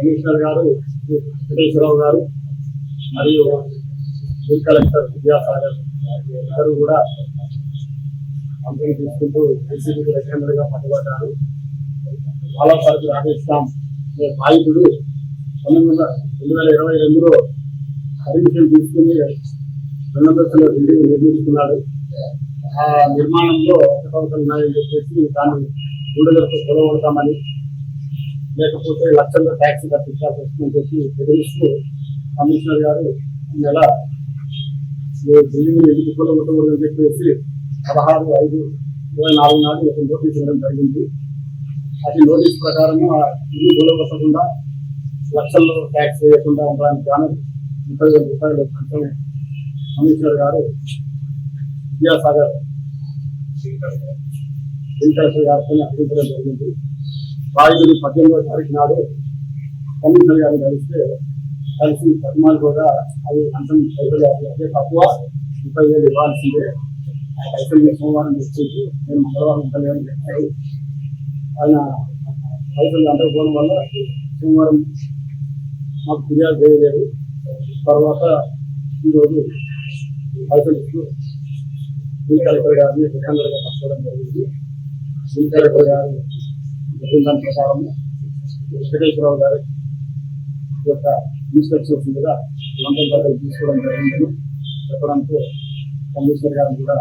Commissioner గారు వెంకటేశ్వరరావు గారు మరియు జిల్లా కలెక్టర్ విద్యాసాగర్ ఇద్దరు కూడా కంప్లైంట్ తీసుకుంటూ ఏసీబీకి రెగ్యులర్గా పట్టుబడ్డారు. బాలాసాహెబ్ రాజేశ్యాం అనే బాధితుడు 2022లో పర్మిషన్ తీసుకుని 2 అంతస్తుల బిల్డింగ్ నిర్మించుకున్నాడు. ఆ నిర్మాణంలో అవకతవకలు ఉన్నాయని చెప్పేసి దాన్ని గూడెలతో కొలగొడతామని, లేకపోతే లక్షల్లో ట్యాక్స్ కట్టించాల్సి వస్తుందని చెప్పి బెదిరిస్తూ కమిషనర్ గారు ఈ నెల బిల్డింగ్ ఎందుకు కొలగొట్టకూడదని చెప్పేసి 16/5/24 నాడు ఒక నోటీస్ ఇవ్వడం జరిగింది. అది నోటీస్ ప్రకారం ఇల్లు కొలగొట్టకుండా లక్షల్లో ట్యాక్స్ వేయకుండా ఉండడానికి గాను 30,000 రూపాయలు వెంటనే కమిషనర్ గారు విద్యాసాగర్ కలెక్టర్ గారితో అభిప్రాయం జరిగింది. బాధితులు 18వ తారీఖు నాడు కమిషనర్ గారిని కలిసి 14 కూడా అవి అంతం పైసలు అదే తక్కువ 30,000 ఇవ్వాల్సిందే, పైసలు మీరు సోమవారం తెచ్చేసి నేను మంగళవారం ఇవ్వలేదని చెప్పారు. ఆయన పైసలు అందకపోవడం వల్ల సోమవారం మాకు ఫిర్యాదు చేయలేదు. తర్వాత ఈరోజు పైసలు జిల్లా కలెక్టర్ గారిని రెగ్యులర్గా పట్టుకోవడం జరిగింది. జిల్లా కలెక్టర్ గారు దాని ప్రకారం వెంకటేశ్వరరావు గారి యొక్క ఇన్స్ట్రక్షన్స్ మీద లండన్ పద్ధతి తీసుకోవడం జరిగిందని చెప్పడంతో కమిషనర్ గారిని కూడా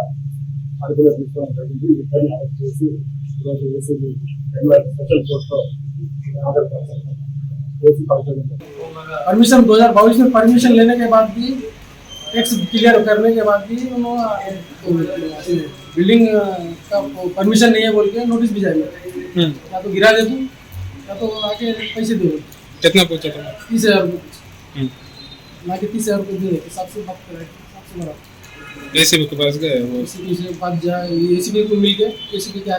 అదుపులో తీసుకోవడం జరిగింది. ఇద్దరిని అరెస్ట్ చేసి ఈరోజు ఏసీబీ స్పెషల్ కోర్టులో హాజరుపరిచారు. परमिशन 2022 में परमिशन लेने के बाद भी टैक्स क्लियर करने के बाद भी उन्होंने बिल्डिंग का परमिशन नहीं है बोल के नोटिस भी जारी या तो गिरा दे दूँ या तो आके पैसे दे दो। कितना पूछा था? 30,000 रुपये ना कि 30,000 रुपये दे सबसे बात करें सबसे बड़ा एसीबी के पास गए वो एसीबी से बात जाए एसीबी को मिल के एसीबी के